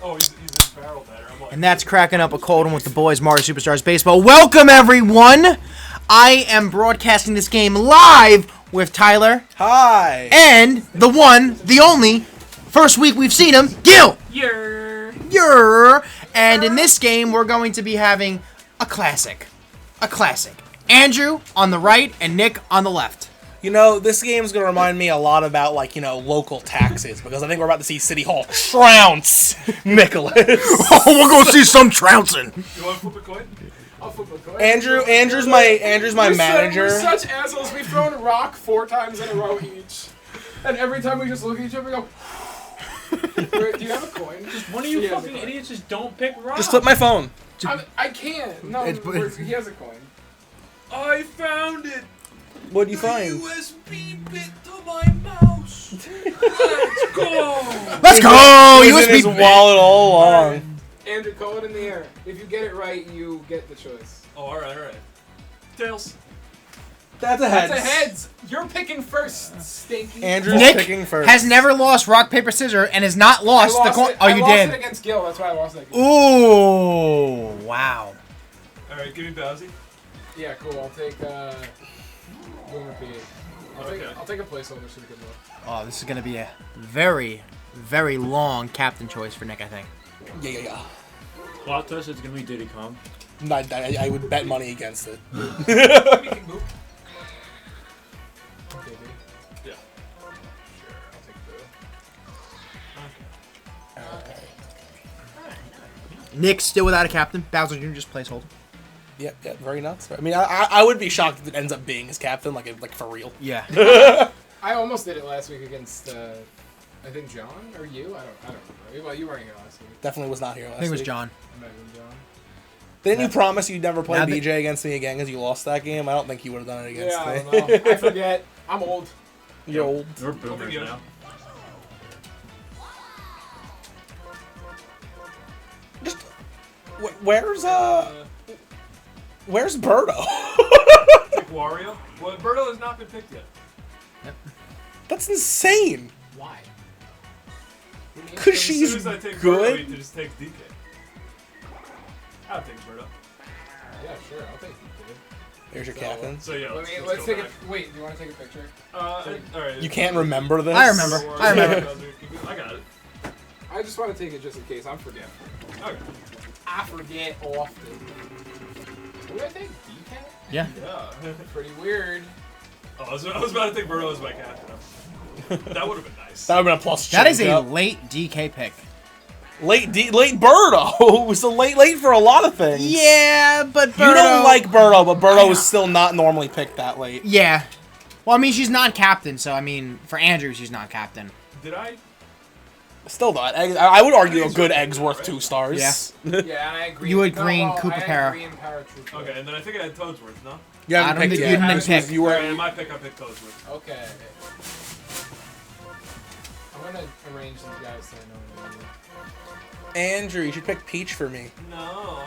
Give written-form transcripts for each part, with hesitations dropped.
Oh, he's a barrel better. And that's cracking up a cold one with the boys, Mario Superstars Baseball. Welcome, everyone! I am broadcasting this game live with Tyler. Hi! And the one, the only, first week we've seen him, Gil! Yer! And in this game, we're going to be having a classic. A classic. Andrew on the right and Nick on the left. You know, this game's gonna remind me a lot about, like, you know, local taxes, because I think we're about to see City Hall trounce Nicholas. Oh, we're going to see some trouncing. You want to flip a coin? I'll flip a coin. Andrew's my manager. We're such assholes. We've thrown a rock 4 times in a row each. And every time we just look at each other and go, do you have a coin? Just one of you fucking idiots just don't pick rock. Just flip my phone. I can't. No, he has a coin. I found it. What'd you find? USB bit to my mouse. Let's go. Let's go! It was in his wallet all along. Right. Andrew, call it in the air. If you get it right, you get the choice. Oh, all right. Tails. That's a heads. That's a heads. You're picking first, stinky. Andrew's Nick picking first. has never lost rock, paper, scissors and has not lost the coin. Oh, you I did? lost it against Gil. That's why I lost that game. Ooh, wow. All right, give me Bowsy. Yeah, cool. I'll take Boomer P. I'll take a placeholder so we can look. Oh, this is going to be a very, very long captain choice for Nick, I think. Yeah. Plot twist, it's gonna be Diddy Kong. I would bet money against it. Yeah. Sure, I'll take the. Nick still without a captain. Bowser Jr. just placeholder. Yep, very nuts. I mean, I would be shocked if it ends up being his captain, like for real. Yeah. I almost did it last week against, I think John or you. I don't remember. Well, you weren't here last week. Definitely was not here last week. I think it was John. It might have been John. Didn't you promise you'd never play Now BJ against me again because you lost that game? I don't think you would have done it against I me. don't know. I forget. I'm old. You're old. We're boomers now. Just where's Birdo? Pick Wario. Well, Birdo has not been picked yet. Yep. That's insane. Why? Because she's as soon as I take good. Birdo, he just takes DK. I'll take Birdo. Yeah, sure. I'll take DK. There's your captain. So yeah, let's take it. Wait, do you want to take a picture? All right. You can't remember this? I remember. I got it. I just want to take it just in case. I'm forgetful. Okay. I forget often. What did I think? DK? Yeah. Yeah. Pretty weird. Oh, I was about to take Birdo as my captain. That would have been nice. That would have been a plus. That is a change-up. late DK pick. Late Birdo. So late for a lot of things. Yeah, but Birdo... You don't like Birdo, but Birdo is still not normally picked that late. Yeah. Well, I mean, she's non-captain, so, I mean, for Andrew, she's non-captain. Did I? Still not. I would argue a good egg's worth 2 stars. Yeah. Yeah, I agree. You had green Koopa I had Para. green Paratrooper. Okay, and then I think I had Toadsworth, no? You haven't I don't picked think yet. you didn't pick. You were. Alright, in my pick, I picked Toadsworth. Okay. I'm gonna arrange these guys so I know what to Andrew, you should pick Peach for me. do. No, I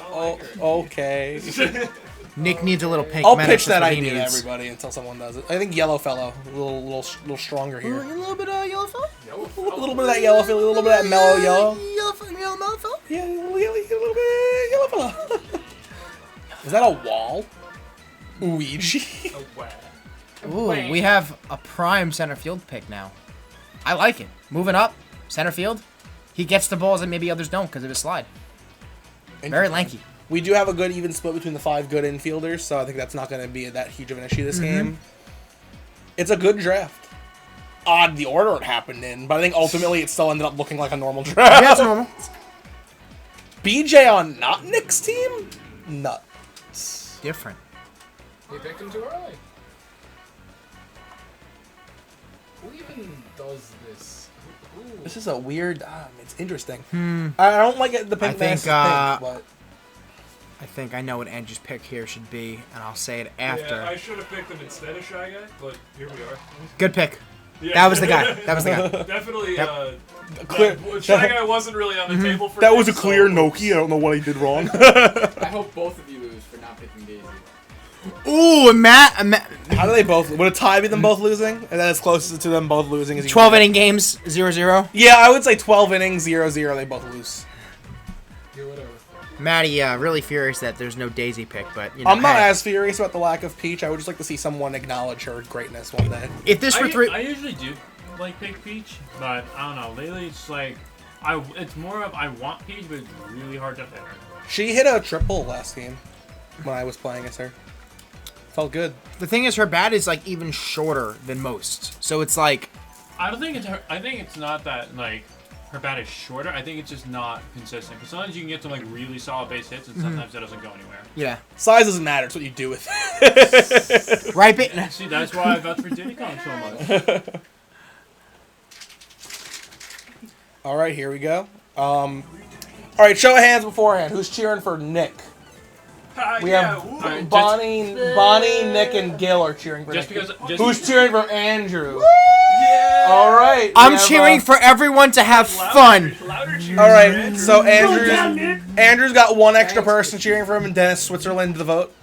don't Oh, like her. okay. Nick needs a little pink I'll menace, pitch that that's what he idea to needs. everybody until someone does it. I think Yellow Fellow, a little stronger here. A little bit of yellow fellow? A little bit of that yellow fellow, a little bit of that mellow yellow. Yellow fellow? Yeah, a little bit of yellow fellow. Is that a wall? Ouija. Oh, wow. Ooh, we have a prime center field pick now. I like it. Moving up, center field. He gets the balls that maybe others don't because of his slide. Very lanky. We do have a good even split between the 5 good infielders, so I think that's not going to be that huge of an issue this game. It's a good draft. Odd the order it happened in, but I think ultimately it still ended up looking like a normal draft. Yeah, it's normal. BJ on not Nick's team? Nuts. Different. You picked him too early. Who even does this? Ooh. This is a weird... it's interesting. I don't like it, the pink mask pink, but... I think I know what Andrew's pick here should be, and I'll say it after. Yeah, I should have picked him instead of Shy Guy, but here we are. Good pick. Yeah. That was the guy. That was the guy. Definitely, Clear, Shy Guy wasn't really on the table for that was a this, clear so- Noki. I don't know what he did wrong. I hope both of you lose for not picking Daisy. Ooh, Matt. How do they both? Would a tie be them both losing? And then as close to them both losing as you 12 inning games, 0-0. Yeah, I would say 12 innings, 0-0. They both lose. Yeah, whatever. Matty, really furious that there's no Daisy pick, but you know, I'm not as furious about the lack of Peach. I would just like to see someone acknowledge her greatness one day. If this were I usually do like pick Peach, but I don't know. Lately, it's like it's more of I want Peach, but it's really hard to pick her. She hit a triple last game when I was playing as her. Felt good. The thing is, her bat is like even shorter than most, so it's like. I don't think it's her. I think it's not that like her bat is shorter. I think it's just not consistent. Because sometimes you can get some like really solid base hits, and sometimes it doesn't go anywhere. Yeah. Size doesn't matter. It's what you do with it. Right, bit. See, that's why I vote for Diddy Kong so much. All right, here we go. All right, show of hands beforehand. Who's cheering for Nick? We have Bonnie, Nick, and Gil are cheering for Nick. Who's cheering for Andrew? Yeah. All right. I'm cheering for everyone to have fun. All right, so Andrew's got one extra person cheering for him, and Dennis Switzerland to the vote.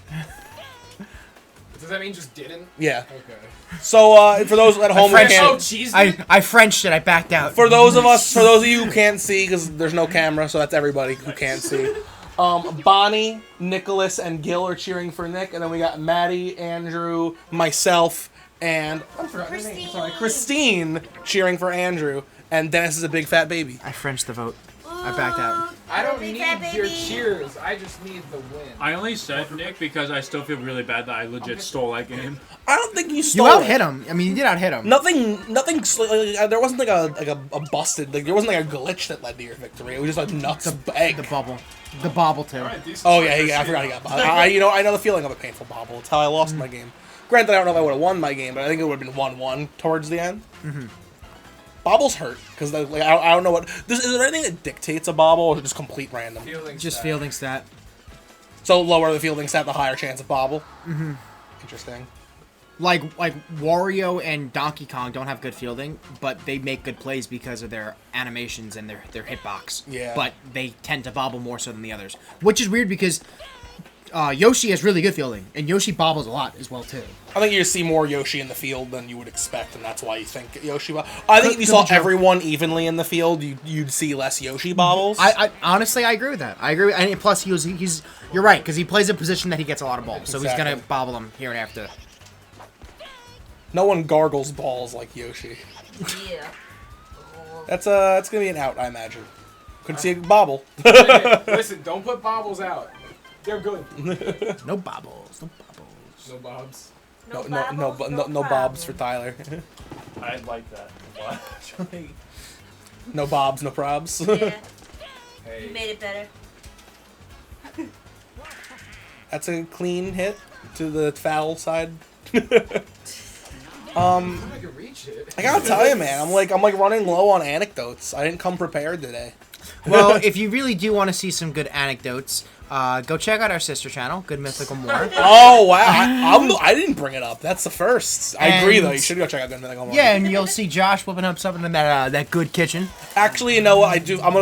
Does that mean just didn't? Yeah. Okay. So for those at home, I Frenched it. I backed out. for those of you who can't see, because there's no camera, so that's everybody who can't see. Bonnie, Nicholas, and Gil are cheering for Nick, and then we got Matty, Andrew, myself, and I forgot her name. Sorry, Christine cheering for Andrew, and Dennis is a big fat baby. I Frenched the vote. I backed out. I don't need your cheers. I just need the win. I only said Nick because I still feel really bad that I legit stole that game. I don't think you You stole out it. hit him. I mean, you did out hit him. Nothing. There wasn't like a busted. Like there wasn't like a glitch that led to your victory. It was just like nuts egg. The bubble. The bobble too. Alright, Oh yeah, I forgot he got bobbled. I know the feeling of a painful bobble. It's how I lost my game. Granted, I don't know if I would have won my game, but I think it would have been 1-1 towards the end. Bobbles hurt because like I don't know what. Is there anything that dictates a bobble, or just complete random? Just fielding stat. So lower the fielding stat, the higher chance of bobble. Interesting. Like Wario and Donkey Kong don't have good fielding, but they make good plays because of their animations and their hitbox. Yeah. But they tend to bobble more so than the others, which is weird because Yoshi has really good fielding, and Yoshi bobbles a lot as well too. I think you see more Yoshi in the field than you would expect, and that's why you think Yoshi. I think if you saw everyone evenly in the field, you'd see less Yoshi bobbles. I honestly I agree with that. I agree. And plus he's you're right because he plays a position that he gets a lot of balls, so he's gonna bobble them here and after. No one gargles balls like Yoshi. Yeah. That's gonna be an out, I imagine. Couldn't see a bobble. Listen, don't put bobbles out. They're good. No bobbles. No bobbles. No bobs. No bobs for Tyler. I like that. Actually. No bobs, no probs. Yeah. Hey. You made it better. That's a clean hit to the foul side. I can reach it. I gotta tell you, man, I'm like running low on anecdotes. I didn't come prepared today. Well, if you really do want to see some good anecdotes, go check out our sister channel, Good Mythical More. Oh wow, I didn't bring it up. That's the first. I agree though. You should go check out Good Mythical More. Yeah, and you'll see Josh whipping up something in that good kitchen. Actually, you know what I do? I'm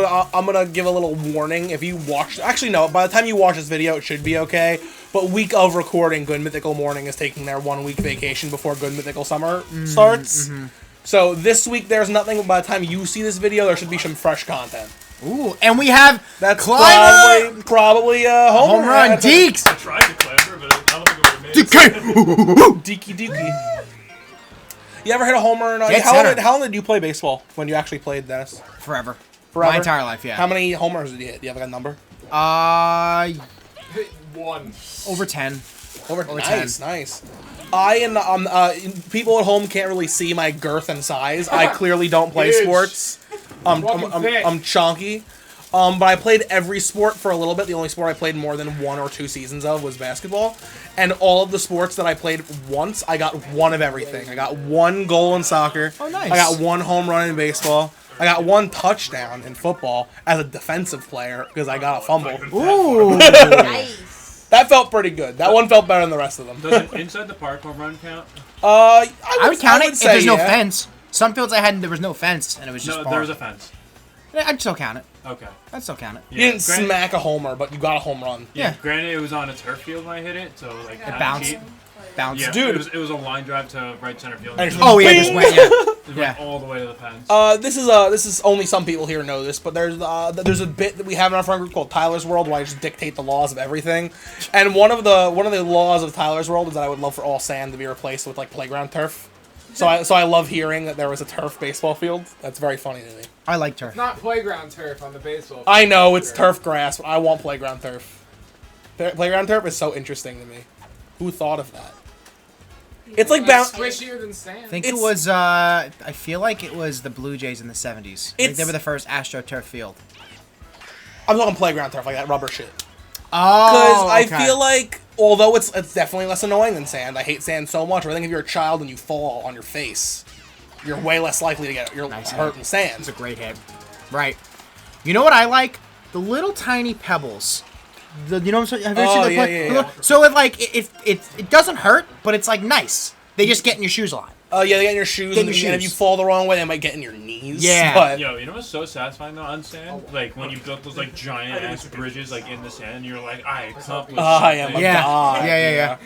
gonna give a little warning. If you watch, actually no, by the time you watch this video, it should be okay. But week of recording, Good Mythical Morning is taking their 1 week vacation before Good Mythical Summer starts. So this week there's nothing. But by the time you see this video, there should be some fresh content. Ooh, and we have That's Climber! probably Home run, Deeks! I tried to climber, but I don't think it would have made Deeky Dookie. You ever hit a homer? How long did you play baseball when you actually played, Dennis? Forever. Forever? My entire life, yeah. How many homers did you hit? Do you have like a number? One. Over 10. Over nice, 10. Nice. People at home can't really see my girth and size. I clearly don't play sports. I'm chunky. But I played every sport for a little bit. The only sport I played more than 1 or 2 seasons of was basketball. And all of the sports that I played once, I got one of everything. I got 1 goal in soccer. Oh, nice. I got 1 home run in baseball. I got 1 touchdown in football as a defensive player because I got a fumble. Ooh. Nice. That felt pretty good. That one felt better than the rest of them. Does an inside the park home run count? I would count it if say there's no yeah. fence. Some fields I had, there was no fence, and it was just No, farm. there was a fence. I'd still count it. Okay. I'd still count it. Yeah, You didn't smack a homer, but you got a home run. Yeah. Yeah. Granted, it was on a turf field when I hit it, so like It bounced. cheap. Bounce. Yeah, Dude. it was a line drive to right center field. And Oh yeah, just went. Yeah. It went Yeah. all the way to the fence. This is only some people here know this, but there's a bit that we have in our friend group called Tyler's World, where I just dictate the laws of everything. And one of the laws of Tyler's World is that I would love for all sand to be replaced with like playground turf. So I love hearing that there was a turf baseball field. That's very funny to me. I like turf. It's not playground turf on the baseball field. I know it's turf grass, but I want playground turf. Playground turf is so interesting to me. Who thought of that? It's like It's squishier than sand. I think It's- it was. I feel like it was the Blue Jays in the '70s. I think they were the first AstroTurf field. I'm talking playground turf, like that rubber shit. Oh, Because I feel like, although it's definitely less annoying than sand, I hate sand so much. But I think if you're a child and you fall on your face, you're way less likely to get Nice hurt hit. in sand. It's a great hit. Right. You know what I like? The little tiny pebbles. You know what I'm saying? Have you ever Oh, seen yeah, the yeah. So it doesn't hurt, but it's like nice. They just get in your shoes a lot. Oh yeah, they get in your shoes, Get in and, your and if you shoes. fall the wrong way, they might get in your knees. Yeah. But Yo, you know what's so satisfying though on sand? Like when you built those like giant ass bridges like in the sand, and you're like, I accomplished I am a something. Yeah. god. Yeah.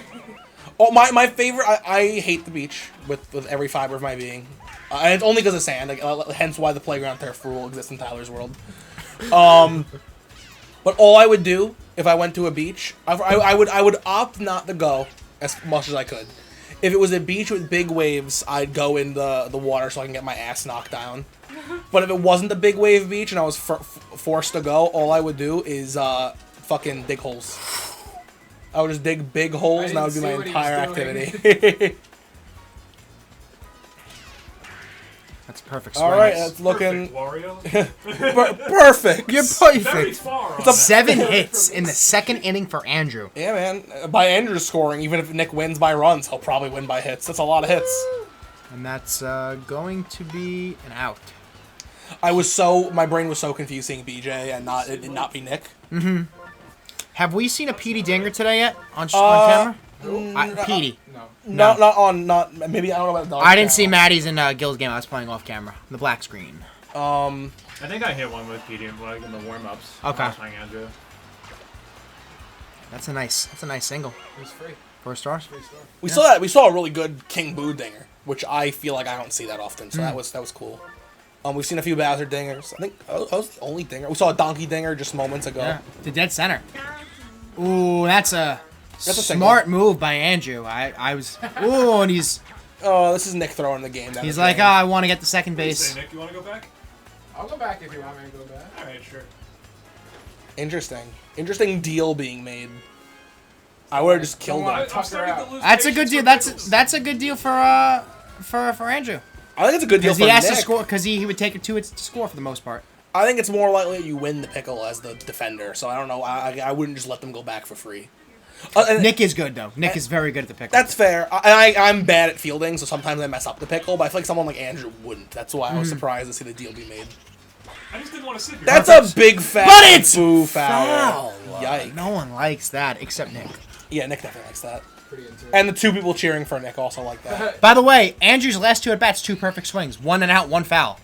Oh, my favorite. I hate the beach with every fiber of my being. And it's only because of sand. Like, hence why the playground turf rule exists in Tyler's World. But all I would do if I went to a beach, I would opt not to go as much as I could. If it was a beach with big waves, I'd go in the water so I can get my ass knocked down. But if it wasn't a big wave beach and I was forced to go, all I would do is fucking dig holes. I would just dig big holes, and that would be my didn't see entire what he was activity. That's a perfect swing. All right, that's looking Perfect, Wario. perfect. You're Very perfect. far on 7 hits in the second inning for Andrew. Yeah, man. By Andrew's scoring, even if Nick wins by runs, he'll probably win by hits. That's a lot of hits. And that's going to be an out. My brain was so confused seeing BJ and it not be Nick. Have we seen a Petey dinger today yet on camera? Petey. No. Not maybe I don't know about the dog I didn't channel. see Matty's in Gil's game. I was playing off camera. The black screen. I think I hit one with Petey like in the warm ups. Okay. Andrew. That's a nice single. It was free. 4 stars. Free stuff. We saw a really good King Boo dinger, which I feel like I don't see that often. So that was cool. We've seen a few Bowser dingers. I think that was the only dinger. We saw a Donkey dinger just moments ago. Yeah. To dead center. Ooh, that's a single. smart move by Andrew. I was. Ooh, and he's Oh, this is Nick throwing the game. he's like, I want to get the second base. Say, Nick, you want to go back? I'll go back if you want me to go back. All right, sure. Interesting deal being made. I would have just killed wanna him. I'm Tuck her starting out. to lose That's a good patience deal. with pickles. That's a good deal for Andrew. I think it's a good deal Because for he has Nick. to score. Because he would take it 2 hits to score for the most part. I think it's more likely that you win the pickle as the defender. So I don't know. I wouldn't just let them go back for free. And Nick is good though. Nick is very good at the pick. that's fair. I'm bad at fielding, so sometimes I mess up the pickle. But I feel like someone like Andrew wouldn't. That's why I was surprised to see the deal be made. I just didn't want to sit here. That's a big fat But it's boo foul. foul. Yikes. No one likes that except Nick. Yeah, Nick definitely likes that. Pretty into it. And the 2 people cheering for Nick also like that. By the way, Andrew's last 2 at bats, 2 perfect swings, 1 and out, 1 foul.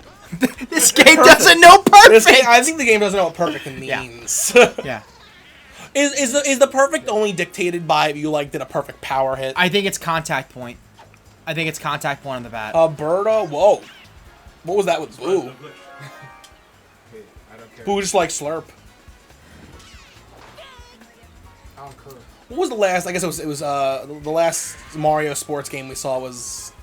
This game doesn't know This perfect. game, I think the game doesn't know what perfect Yeah. means. Yeah, Is the perfect only dictated by if you did a perfect power hit? I think it's contact point. I think it's contact point on the bat. Birdo, whoa. What was that with Boo? Hey, I don't care. Boo just like slurp. I don't care. What was the last? I guess it was the last Mario sports game we saw was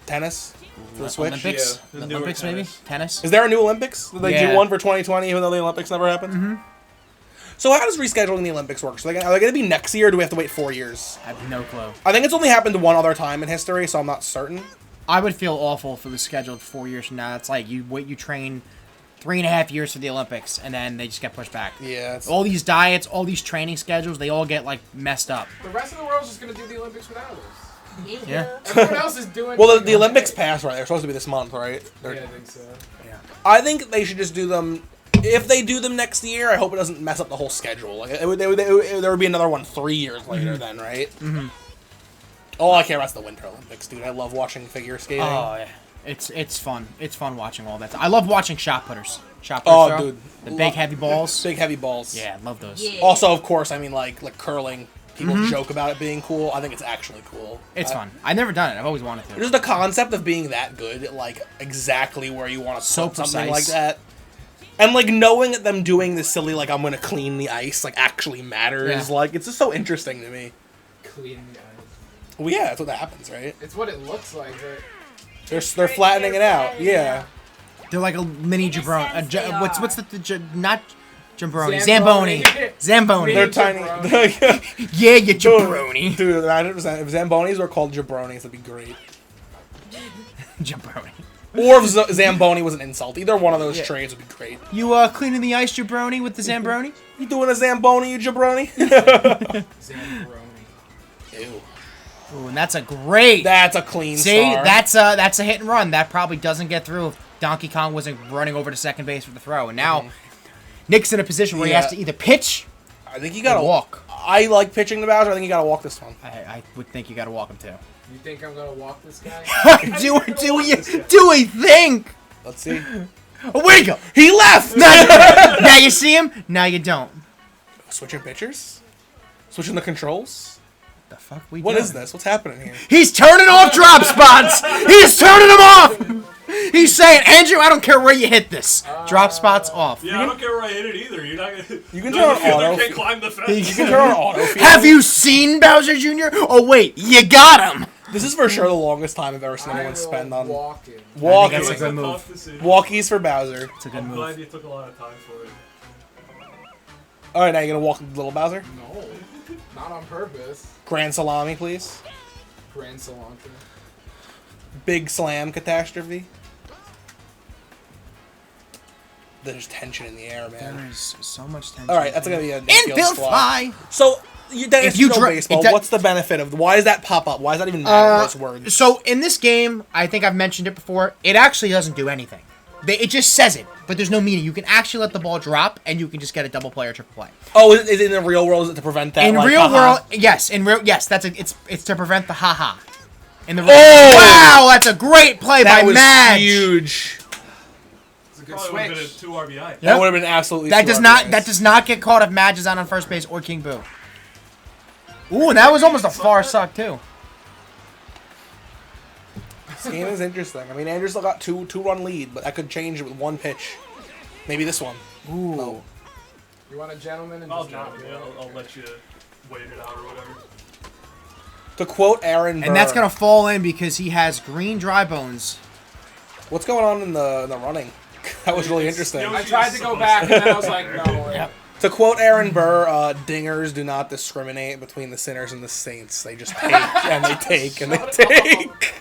tennis for the Switch. Olympics, Yeah, the The newer Olympics maybe tennis. tennis. Is there a new Olympics? Did they Yeah. do one for 2020 even though the Olympics never happened? Mm-hmm. So how does rescheduling the Olympics work? So are they going to be next year or do we have to wait 4 years? I have no clue. I think it's only happened one other time in history, so I'm not certain. I would feel awful if it was scheduled 4 years from now. It's like you train 3.5 years for the Olympics, and then they just get pushed back. Yeah. It's, All these diets, all these training schedules, they all get messed up. The rest of the world's just gonna do the Olympics without us. Yeah. Everyone else is doing. well, the Olympics passed, right? They're supposed to be this month, right? Yeah, I think so. I think they should just do them. If they do them next year, I hope it doesn't mess up the whole schedule. Like there would be another one 3 years later, then, right? Mm-hmm. All I care about is the Winter Olympics, dude. I love watching figure skating. Oh yeah. It's fun. It's fun watching all that. I love watching shot putters. Shot putters. Oh, dude. The big heavy balls. Big heavy balls. Yeah, love those. Yeah. Also, of course, I mean, like curling. People joke about it being cool. I think it's actually cool. It's fun. I've never done it. I've always wanted to. Just the concept of being that good at, like, exactly where you want to So put something precise. like that. And, like, knowing that them doing this silly, like, I'm going to clean the ice, like, actually matters. Yeah. Like, it's just so interesting to me. Cleaning the ice. Well, yeah, that's what happens, right? It's what it looks like, right? They're flattening it out. Yeah. They're like a mini jabroni. Yes, they are. What's not jabroni? Zamboni. Zamboni. Zamboni. They're Mini tiny. jabroni. Yeah, you jabroni. Dude, 100%. If Zambonis were called jabronis, that'd be great. Jabroni. Or if Zamboni was an insult. Either one of those trades would be great. You cleaning the ice jabroni with the Zamboni? You doing a Zamboni, you jabroni? Zambroni. Ew. Ooh, and that's a great. That's a clean See, star. that's a hit and run. That probably doesn't get through if Donkey Kong wasn't running over to second base for the throw. And now Nick's in a position where he has to either pitch I think you or gotta walk. I like pitching the Bowser. I think you gotta walk this one. I would think you got to walk him too. You think I'm gonna walk this guy? do we think? Let's see. Oh, where'd he go? He left! Now you see him. Now you don't. Switching pitchers? Switching the controls? The fuck we What doing? is this? What's happening here? He's turning off drop spots. He's turning them off. He's saying, Andrew, I don't care where you hit this. Drop spots off. Yeah, I don't care where I hit it either. You're not gonna. You can turn on auto. Can't climb the fence. You can turn on auto. Have you seen Bowser Jr.? Oh wait, you got him. This is for sure the longest time I've ever seen I anyone will spend on walk it. I think walkies. that's a good move. Walkies for Bowser. It's a good I'm move. glad you took a lot of time for it. Alright, now you're gonna walk little Bowser? No, not on purpose. Grand Salami, please. Grand cilantro. Big Slam Catastrophe. There's tension in the air, man. There is so much tension. Alright, that's gonna be an Infield fly. So, Dennis, If you you know dra- baseball. it do- What's the benefit of? Why does that pop up? Why does that even matter in those words? So in this game, I think I've mentioned it before. It actually doesn't do anything. It just says it, but there's no meaning. You can actually let the ball drop, and you can just get a double play or triple play. Oh, is it in the real world? Is it to prevent that? In like, real haha? world, yes. It's to prevent the haha. In the Oh! wow, that's a great play That by was Madge. huge. It's a good Probably would have been a switch. 2 RBI. Yep. That would have been absolutely. That does not smart, get caught if Madge is on first base or King Boo. Ooh, and that was almost a far suck too. This game is interesting. I mean, Andrew still got two-run lead, but I could change it with one pitch. Maybe this one. Ooh. No. You want a gentleman and I'll just not do it? I'll let you wait it out or whatever. To quote Aaron Burr, And that's gonna fall in because he has green dry bones. what's going on in the running? That was really It's- interesting. you know, I tried to go back and then I was like, no. Yep. To quote Aaron Burr, dingers do not discriminate between the sinners and the saints. They just take and they take and they take.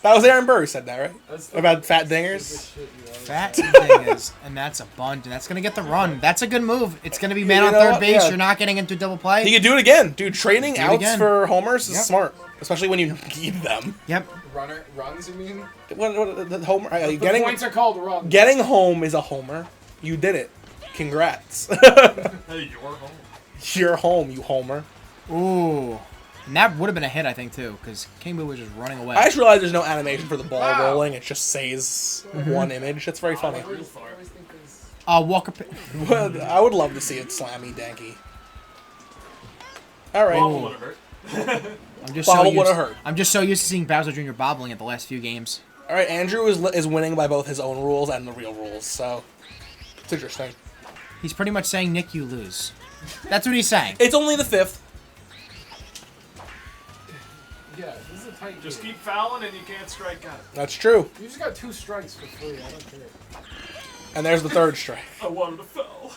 That was Aaron Burr who said that, right? That's the About fat dingers. stupidest shit you ever Fat thing is, and that's a bunt, and that's gonna get the run. That's a good move. It's gonna be man You on know third what? base. Yeah. You're not getting into double play. He could do it again, dude. Trading Do it outs again. for homers is Yep. smart, especially when you need them. Yep. Runs, you mean? What the homer? The Getting points are called runs. getting home is a homer. You did it. Congrats. Hey, you're home. You're home, you homer. Ooh. And that would have been a hit, I think, too, because King Boo was just running away. I just realized there's no animation for the ball Wow. rolling. It just says one image. That's very funny. I always think this. Walker. Well, I would love to see it slammy danky. All right. Bobble would have hurt. I'm just Bobble so used. would've hurt. I'm just so used to seeing Bowser Jr. bobbling at the last few games. All right. Andrew is winning by both his own rules and the real rules, so it's interesting. He's pretty much saying, Nick, you lose. That's what he's saying. It's only the 5th. Yeah, this is a tight Just game. keep fouling and you can't strike out. That's true. You just got 2 strikes for free. I don't care. And there's the 3rd strike. I wanted to foul.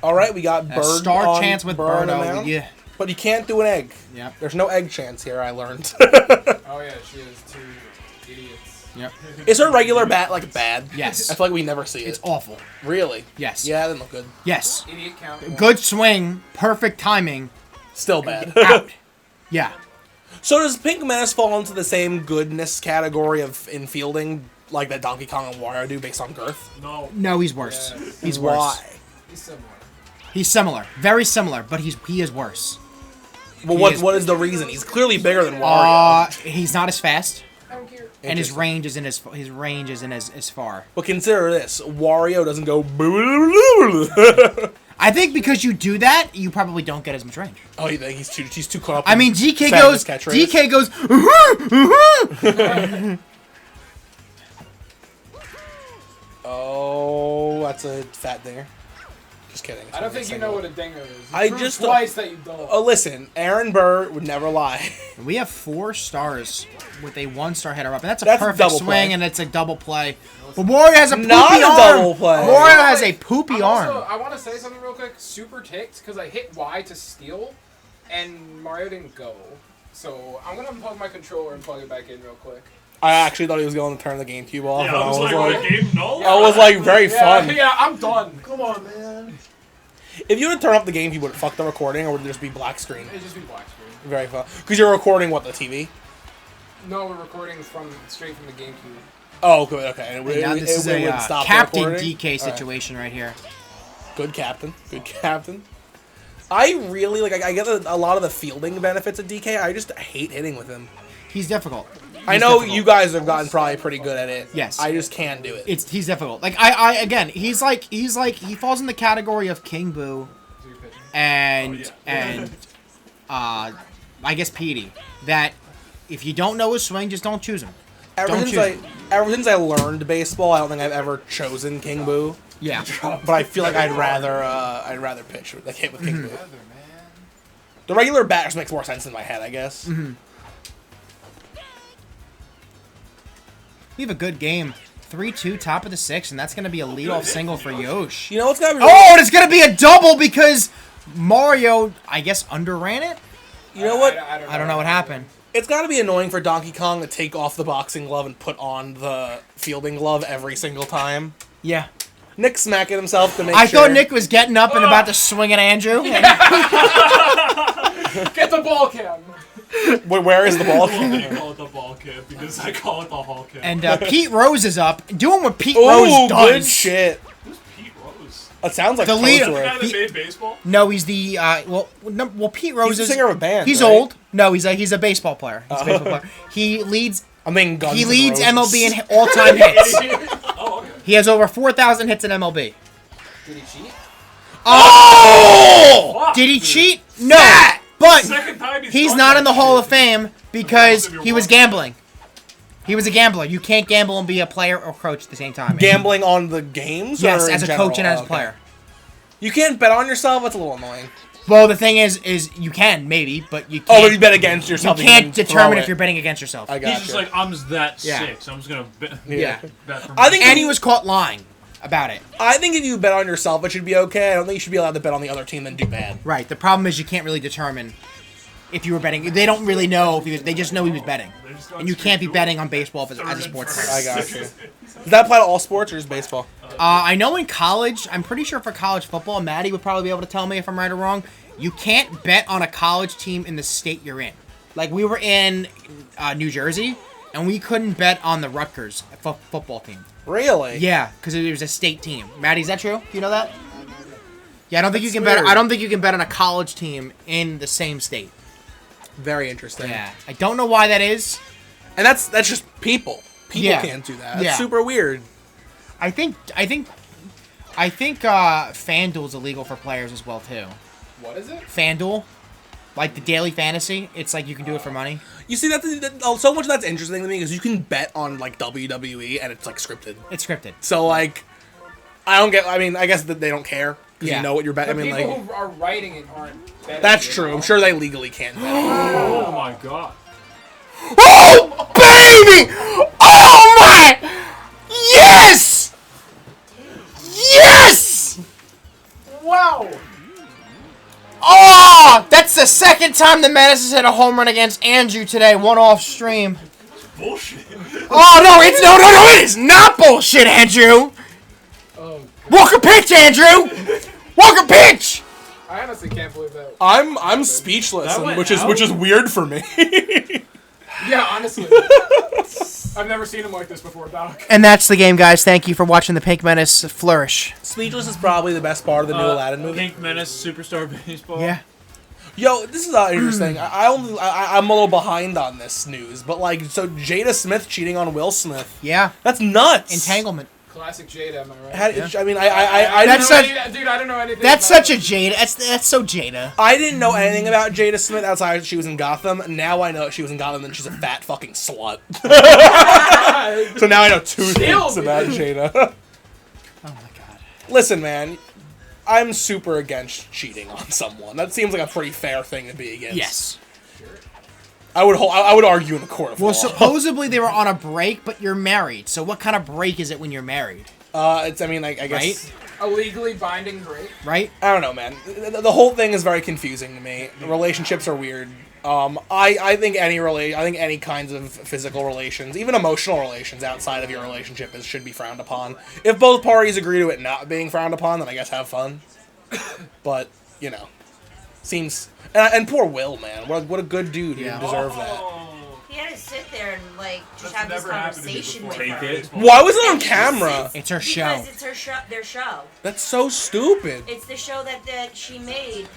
All right, we got A Bird star on chance with Bird on the Birdo. mound. Yeah. But you can't do an egg. Yep. There's no egg chance here, I learned. Oh yeah, she has 2 idiots. Yep. Is her regular bat, like, bad? Yes. I feel like we never see it. It's awful. Really? Yes. Yeah, that didn't look good. Yes. Idiot count. Good swing. Perfect timing. Still bad. Out. Yeah. So does Pink Menace fall into the same goodness category of in fielding, like that Donkey Kong and Wario do based on girth? No. No, he's worse. Yes. He's worse. Why? He's similar. He's similar. Very similar, but he is worse. Well, He what is- is the reason? He's clearly bigger than Wario. He's not as fast. I don't care. And his range isn't as far. But consider this: Wario doesn't go. Boo. I think because you do that, you probably don't get as much range. Oh, you think he's too caught up? I mean, DK goes. Oh, that's a fat dinger. Just kidding. I don't think you know what a dinger is. I Prove just twice that you don't. Oh, listen, Aaron Burr would never lie. We have 4 stars with a 1-star header up, and that's a That's perfect double swing, play. and it's a double play. But Wario has a poopy Not a arm. double play. Wario has a poopy arm. I want to say something real quick. Super ticked because I hit Y to steal, and Mario didn't go. So I'm gonna unplug my controller and plug it back in real quick. I actually thought he was going to turn the GameCube off. Yeah, and I was like, what, game? No? I was like, very fun. Yeah, I'm done. Come on, man. If you would turn off the GameCube, would it fuck the recording, or would it just be black screen? It'd just be black screen. Very fun. Because you're recording, what, the TV? No, we're recording straight from the GameCube. Oh, good, okay. And now this is would a stop the Captain recording? DK situation right here. Good captain. Good captain. I really, I get a lot of the fielding benefits of DK. I just hate hitting with him. He's difficult. I know you guys have gotten probably pretty good at it. Yes. I just can't do it. He's difficult. Like again, he's like he falls in the category of King Boo and I guess Petey. That if you don't know his swing, just don't choose him. Ever since I learned baseball, I don't think I've ever chosen King Boo. Yeah. But I feel like I'd rather pitch like hit with King Boo. The regular bat just makes more sense in my head, I guess. Mm-hmm. We have a good game. 3-2, top of the 6th, and that's going to be a leadoff single for Yosh. You know what's gotta be Oh, and it's going to be a double because Mario, I guess, underran it? You know what? I don't know what happened. It's got to be annoying for Donkey Kong to take off the boxing glove and put on the fielding glove every single time. Yeah. Nick's smacking himself to make I sure. thought Nick was getting up and about to swing at Andrew. Get the ball cam. Where is the ball? I call it the ball kit because I call it the hall kit. And Pete Rose is up, doing what Pete Rose does. Good shit. Who's Pete Rose? It sounds like The leader- The Toadsworth. guy that made baseball? No, he's the Pete Rose He's the is singer of a band. He's right? old. No, he's a baseball player. He's a baseball player. He leads I'm thinking Guns he N' leads Roses. MLB in all-time hits. Oh, okay. He has over 4,000 hits in MLB. Did he cheat? Oh! Fuck, Did he dude. cheat? No. But Second time he's done not that in the Hall of shit. Fame because he was gambling. He was a gambler. You can't gamble and be a player or coach at the same time. Gambling on the games? Yes, or in as a general? coach and as Oh, a okay. player. You can't bet on yourself? That's a little annoying. Well, the thing is you can, maybe, but you Oh, can't. but you bet against you yourself. can't determine throw if it. you're betting against yourself. I got He's just like, I'm that sick, so I'm just going to bet, Yeah. bet for I think And he was caught lying about it. I think if you bet on yourself, it should be okay. I don't think you should be allowed to bet on the other team and do bad. Right. The problem is you can't really determine if you were betting. They don't really know if he was. They just know he was betting, and you can't be betting on baseball as a sports player. I got you. Does that apply to all sports or just baseball? I know in college, I'm pretty sure for college football, Matty would probably be able to tell me if I'm right or wrong. You can't bet on a college team in the state you're in. Like we were in New Jersey, and we couldn't bet on the Rutgers football team. Really? Yeah, because it was a state team. Matty, is that true? Do you know that? Yeah, I don't think you can weird. bet. I don't think you can bet on a college team in the same state. Very interesting. Yeah, I don't know why that is. And that's just people. People Yeah. can't do that. That's Yeah. super weird. I think FanDuel's illegal for players as well too. What is it? FanDuel, like the daily fantasy, it's like you can do it for money. You see, so much of that's interesting to me because you can bet on like WWE and it's like scripted. It's scripted. So like, I don't get. I mean, I guess that they don't care because Yeah. you know what you're The betting. I mean, people like who are writing it aren't betting. that's it. true. I'm sure they legally can't bet. Oh my god. Oh baby! Oh my! Yes! Yes! Wow. Oh, that's the second time the Menace has hit a home run against Andrew today. One off stream. Bullshit. Oh no! It's no! It is not bullshit, Andrew. Oh, Walker pitch, Andrew. Walker pitch. I honestly can't believe that. I'm speechless, That and went which is out? weird for me. Yeah, honestly. I've never seen him like this before, Doc. And that's the game, guys. Thank you for watching the Pink Menace flourish. Speechless is probably the best part of the new Aladdin movie. Pink Menace, Superstar Baseball. Yeah. Yo, this is interesting. I'm a little behind on this news, but like, so Jada Smith cheating on Will Smith. Yeah. That's nuts. Entanglement. Classic Jada, am I right? I mean, I That's didn't Dude, I don't know anything. That's about such a Jada. That's so Jada. I didn't know anything about Jada Smith outside she was in Gotham. Now I know she was in Gotham and she's a fat fucking slut. So now I know two things about Jada. Oh my god. Listen, man, I'm super against cheating on someone. That seems like a pretty fair thing to be against. Yes. I would argue in the court of law. Well, supposedly they were on a break, but you're married. So what kind of break is it when you're married? I guess. Right? A legally binding break. Right? I don't know, man. The whole thing is very confusing to me. Relationships are weird. I think any kinds of physical relations, even emotional relations outside of your relationship, should be frowned upon. If both parties agree to it not being frowned upon, then I guess have fun. But you know, seems and poor Will, man. What a good dude. Yeah. He deserved that. He had to sit there and like just That's have this never happened to me conversation before. with her. Take it. Why was it on camera? It's her show. Because it's her show. Their show. That's so stupid. It's the show that she made.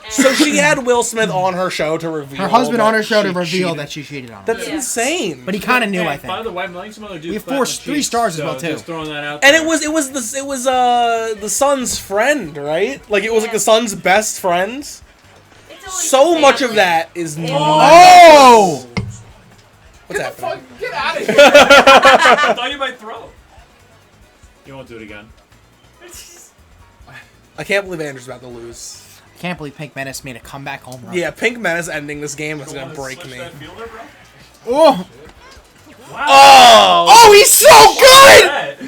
And So she had Will Smith on her show to reveal. Her husband that on her show to she reveal cheated. that she cheated on him. That's Yeah. insane. But he kind of knew, I By think. the way, I'm letting some other dudes. We have clap my 3 cheeks, stars as so well, too. Just throwing that out. And there. it was the son's friend, right? Like it was like the son's best friend. it's always So the much of family. that is Oh! What's Get the happening? fuck, get out of here. I thought you might throw. You won't do it again. I can't believe Andrew's about to lose. I can't believe Pink Menace made a comeback home run. Yeah, Pink Menace ending this game is gonna break me. Fielder, bro? Oh! Wow. Oh, he's so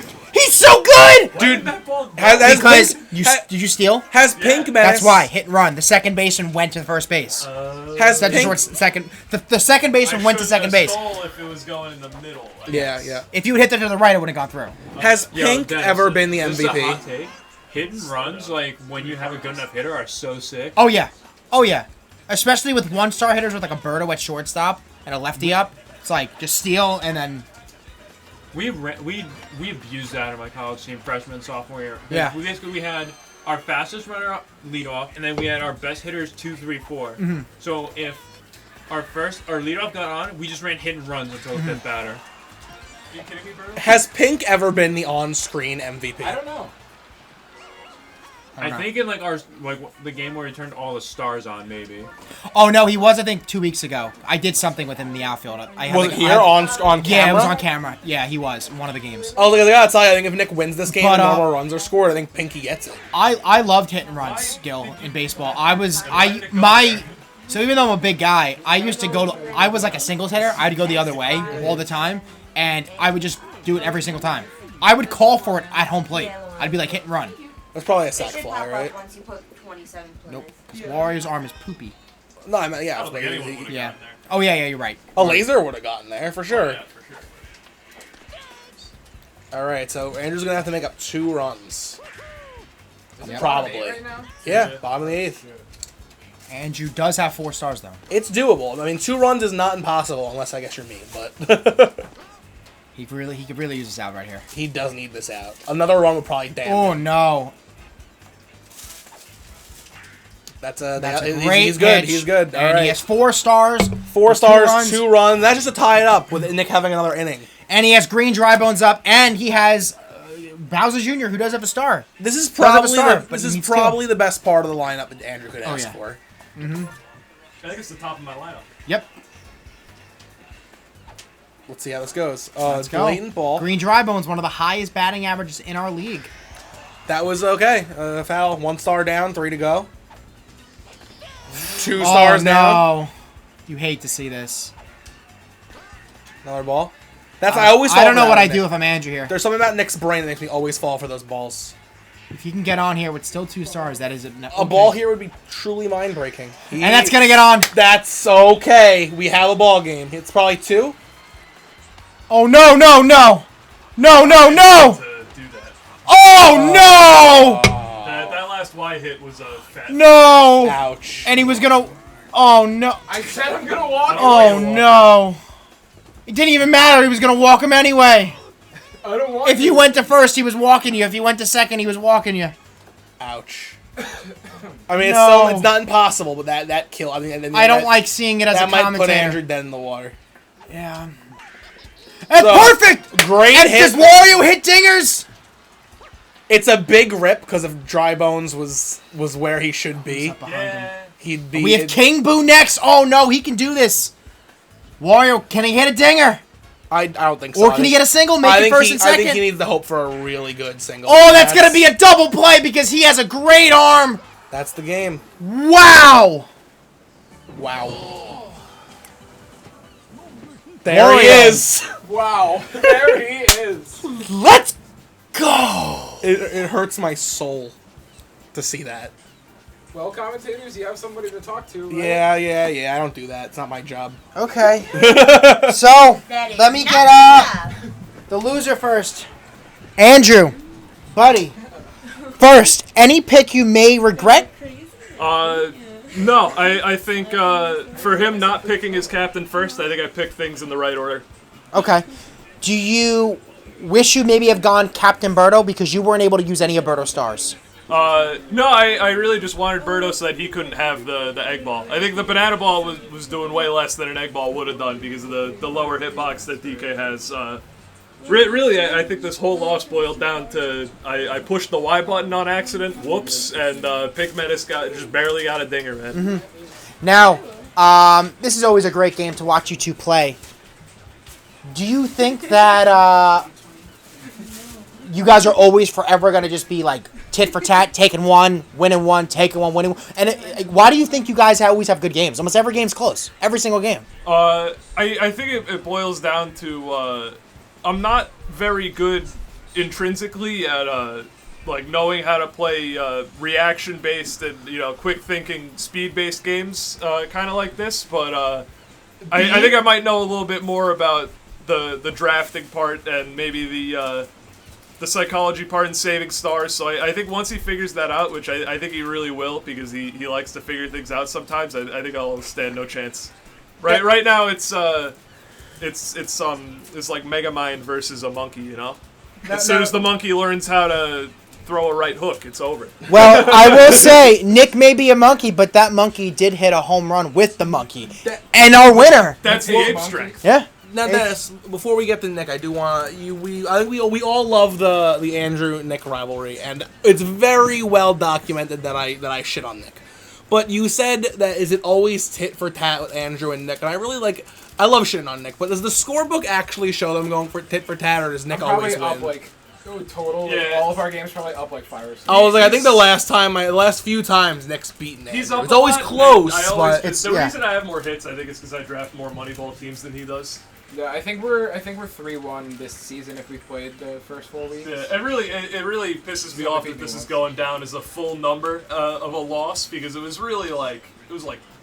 good! He's so good! Dude, That ball has Because Pink, did you steal? has Pink Menace? That's why. Hit and run. The second baseman went to first base. Has Second, Pink? short, second. The second baseman went to second base. If it was going in the middle. I Yeah, guess. yeah. If you had hit that to the right, it wouldn't have gone through. Has Yo, Pink Dennis, ever been the this is a MVP? hot take. Hit and runs, like when you have a good enough hitter, are so sick. Oh yeah. Oh yeah. Especially with 1-star hitters with like a Birdo at shortstop and a lefty up. It's like just steal and then We abused that in my college team, freshman and sophomore year. Yeah. We had our fastest runner lead off, and then we had our best hitters 2, 3, 4. Mm-hmm. So if our leadoff got on, we just ran hit and runs until the fifth batter. Are you kidding me, bro? Has Pink ever been the on-screen MVP? I don't know. I think in like the game where he turned all the stars on, maybe. Oh no, he was I think 2 weeks ago. I did something with him in the outfield. I had, Was it like, here I- on camera? Yeah, it was on camera. Yeah, he was in one of the games. Oh, look, I gotta tell you, I think if Nick wins this game But, and no more runs are scored, I think Pinky gets it. I loved hit and runs, Gil, in baseball. So even though I'm a big guy, I used to I was like a singles hitter. I'd go the other way all the time, and I would just do it every single time. I would call for it at home plate. I'd be like hit and run. That's probably a It sack should fly, pop right? up once you put 27 players. Nope, because Warrior's arm is poopy. No, I mean, yeah. I don't think anyone would've Yeah. gotten there. Oh yeah, you're right. A laser would have gotten there, for sure. Yeah, for sure. Alright, so Andrew's gonna have to make up 2 runs. Yep. Probably. Right now? Yeah, bottom of the 8th. Andrew does have 4 stars though. It's doable. I mean, 2 runs is not impossible, unless I guess you're me, but He could really use this out right here. he does need this out. Another run would probably damn Oh him. no. That's That's a he's great good. pitch. He's good. And Alright. he has 4 stars. 4 with 2 stars, runs. 2 runs. That's just to tie it up with Nick having another inning. And he has Green Dry Bones up, and he has Bowser Jr., who does have a star. This is Doesn't have a probably star, the, but this he is needs probably the best part of the lineup that Andrew could Oh, ask yeah. for. I think it's the top of my lineup. Yep. Let's see how this goes. Let's go. Blatant ball. Green Dry Bones, one of the highest batting averages in our league. That was okay. Foul. 1 star down. 3 to go. 2 stars oh, down. no. You hate to see this. Another ball. That's I always. I fall don't know for what that I with do Nick. if I'm Andrew here. There's something about Nick's brain that makes me always fall for those balls. If he can get on here with still 2 stars, that is A ball here would be truly mind breaking. And that's going to get on. That's okay. We have a ball game. It's probably 2. Oh, no, no, no. No, no, no. To do that. Oh, no. That last Y hit was a fat. No. Ouch. And he was going to... Oh, no. I said I'm gonna walk. Oh, no. It didn't even matter. He was going to walk him anyway. I don't want. If you went to first, he was walking you. If you went to second, he was walking you. Ouch. I mean, it's not impossible, but that kill. I mean, and I don't like seeing it as a commentator. commentator. That might put Andrew dead in the water. Yeah. And So, perfect! Great and hit. does Wario hit dingers? It's a big rip because if Dry Bones was where he should be, he'd be. We have King Boo next. Oh no, he can do this. Wario, can he hit a dinger? I don't think so. Or can he get a single, make it first and second? I think he needs to hope for a really good single. Oh, that's going to be a double play because he has a great arm. That's the game. Wow. Wow. There he is. Wow. There he is. Let's go. It hurts my soul to see that. Well, commentators, you have somebody to talk to, right? Yeah. I don't do that. It's not my job. Okay. So, let me get the loser first. Andrew, buddy. First, any pick you may regret? No. I think for him not picking his captain first, I think I picked things in the right order. Okay. Do you wish you maybe have gone Captain Birdo because you weren't able to use any of Birdo's stars? No, I really just wanted Birdo so that he couldn't have the egg ball. I think the banana ball was doing way less than an egg ball would have done because of the lower hitbox that DK has. Really, I think this whole loss boiled down to I pushed the Y button on accident, whoops, and Pig Menace just barely got a dinger, man. Mm-hmm. Now, this is always a great game to watch you two play. Do you think that you guys are always forever going to just be like tit for tat, taking one, winning one, taking one, winning one? And why do you think you guys always have good games? Almost every game's close. Every single game. I think it boils down to I'm not very good intrinsically at like knowing how to play reaction based and quick thinking speed based games kind of like this, but I think I might know a little bit more about the drafting part and maybe the psychology part and saving stars. So I think once he figures that out, which I think he really will because he likes to figure things out sometimes, I think I'll stand no chance. Right now it's like Megamind versus a monkey, as soon as the monkey learns how to throw a right hook, it's over. Well, I will say, Nick may be a monkey, but that monkey did hit a home run with the monkey. And our winner. That's the ape strength. Yeah. Now, Dennis, before we get to Nick, I do want I think we all love the Andrew Nick rivalry, and it's very well documented that I shit on Nick. But you said that is it always tit for tat with Andrew and Nick, and I love shitting on Nick. But does the scorebook actually show them going for tit for tat, or does Nick always win? Up total. Yeah. All of our games probably up like 5 or 6. I was like, I think the last few times Nick's beaten Andrew. He's up it's always close. But the reason I have more hits, I think, is because I draft more Moneyball teams than he does. Yeah, I think we're 3-1 this season if we played the first 4 weeks. Yeah, it really pisses me off that this is going down as a full number of a loss because it was like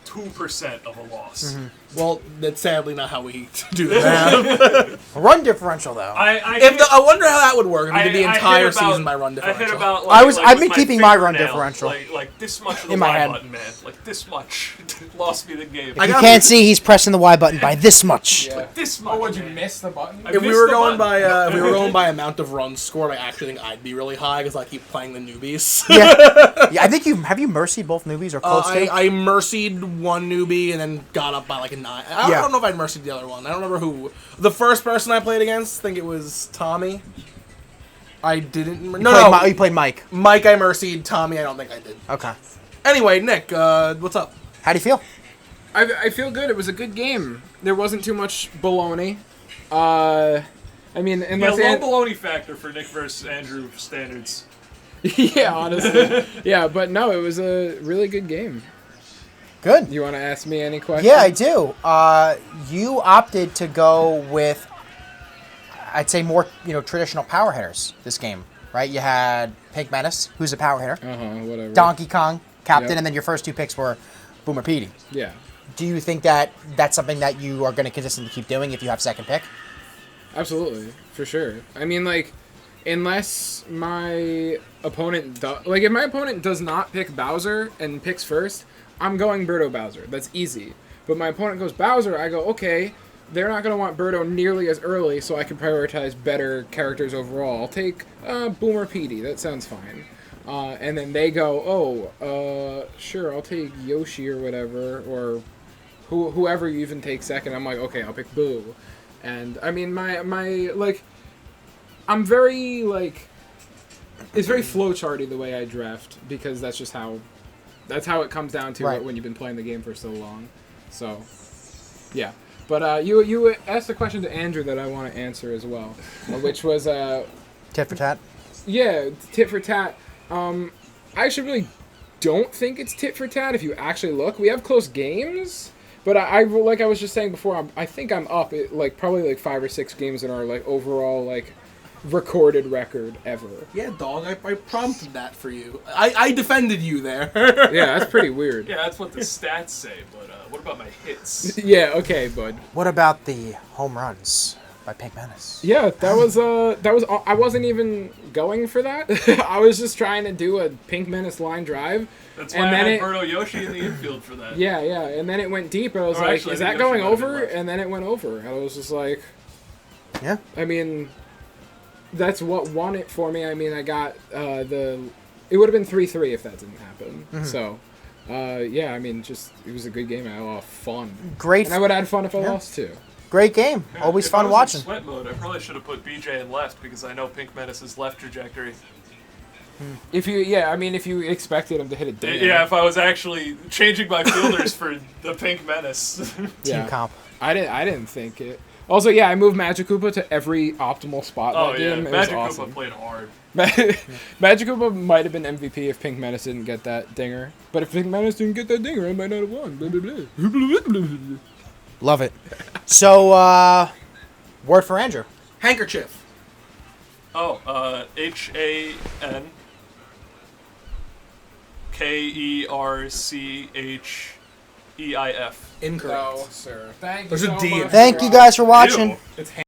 2% of a loss. Mm-hmm. Well, that's sadly not how we do that. Run differential, though. I wonder how that would work. If we did the entire season by run differential. I hit about I've been keeping my run differential like this much of the in my head. button, man. Like this much lost me the game. If you can't see, he's pressing the Y button by this much. Yeah. Like this much. Oh, would you miss the button? If we were going by amount of runs scored, I actually think I'd be really high because I keep playing the newbies. Yeah, I think have you mercied both newbies or close to? I mercied one newbie and then got up by like a 9. I don't know if I'd mercied the other one. I don't remember who. The first person I played against, I think it was Tommy. I didn't. You played Mike. Mike, I mercied. Tommy, I don't think I did. Okay. Anyway, Nick, what's up? How do you feel? I feel good. It was a good game. There wasn't too much baloney. I mean, unless low baloney factor for Nick versus Andrew standards. Yeah, honestly. Yeah, but no, it was a really good game. Good. You want to ask me any questions? Yeah, I do. You opted to go with, I'd say, more traditional power hitters this game, right? You had Pink Menace, who's a power hitter. Whatever. Donkey Kong, captain, Yep. and then your first 2 picks were Boomer Petey. Yeah. Do you think that that's something that you are going to consistently keep doing if you have second pick? Absolutely, for sure. I mean, like, unless my opponent if my opponent does not pick Bowser and picks first, I'm going Birdo Bowser. That's easy. But my opponent goes Bowser, I go, okay, they're not going to want Birdo nearly as early, so I can prioritize better characters overall. I'll take Boomer Petey. That sounds fine. And then they go, sure, I'll take Yoshi or whatever, or whoever you even take second. I'm like, okay, I'll pick Boo. And, I mean, my like, I'm very, like, it's very flowcharty the way I draft, because that's just how it comes down to it when you've been playing the game for so long. So, yeah. But you asked a question to Andrew that I want to answer as well, which was... tit for tat? Yeah, tit for tat. I actually really don't think it's tit for tat if you actually look. We have close games, but I like I was just saying before, I think I'm up at, like, probably like 5 or 6 games in our, like, overall, like, recorded record ever. Yeah, dog, I prompted that for you. I defended you there. Yeah, that's pretty weird. Yeah, that's what the stats say, but what about my hits? Yeah, okay, bud. What about the home runs by Pink Menace? Yeah, that was I wasn't even going for that. I was just trying to do a Pink Menace line drive. That's why I had Birdo Yoshi in the infield for that. Yeah, and then it went deep, and I was like, is that going over? And then it went over. And I was just like... Yeah. I mean... That's what won it for me. I mean, I got it would have been 3-3 if that didn't happen. Mm-hmm. So, yeah, I mean, just it was a good game. I had a lot of fun. Great. And I would have had fun if I lost too. Great game. Yeah, Always if fun I was watching. In sweat mode. I probably should have put BJ in left because I know Pink Menace's left trajectory. If you expected him to hit a dinger. Yeah, if I was actually changing my fielders for the Pink Menace. Team comp. I didn't think it. Also, yeah, I moved Magikoopa to every optimal spot that game. It was awesome. Magikoopa played hard. Magikoopa might have been MVP if Pink Menace didn't get that dinger. But if Pink Menace didn't get that dinger, I might not have won. Blah, blah, blah. Love it. So, word for Andrew. Handkerchief. Oh, HANKERCHEIF. Incorrect. No, sir. Thank you There's a so D in much. Thank you guys for watching. Ew. It's